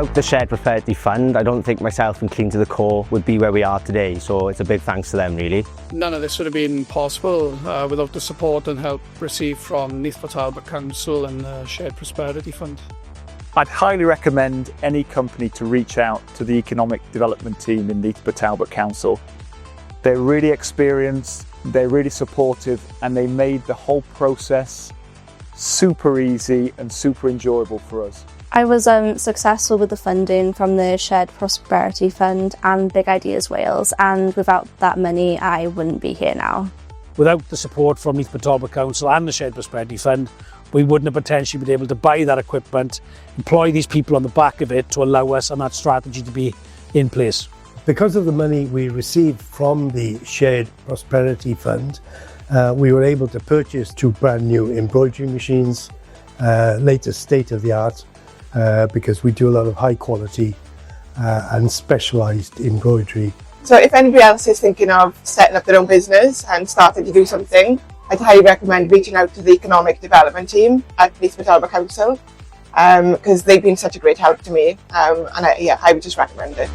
Without the Shared Prosperity Fund, I don't think myself and Clean to the Core would be where we are today, so it's a big thanks to them really. None of this would have been possible without the support and help received from Neath for Talbot Council and the Shared Prosperity Fund. I'd highly recommend any company to reach out to the economic development team in Neath for Talbot Council. They're really experienced, they're really supportive, and they made the whole process super easy and super enjoyable for us. I was successful with the funding from the Shared Prosperity Fund and Big Ideas Wales, and without that money I wouldn't be here now. Without the support from Neath for Talbot Council and the Shared Prosperity Fund, we wouldn't have potentially been able to buy that equipment, employ these people on the back of it to allow us and that strategy to be in place. Because of the money we received from the Shared Prosperity Fund, we were able to purchase 2 brand new embroidery machines, latest state-of-the-art, because we do a lot of high quality and specialised embroidery. So if anybody else is thinking of setting up their own business and starting to do something, I'd highly recommend reaching out to the economic development team at Neath for Talbot Council, because they've been such a great help to me, and I would just recommend it.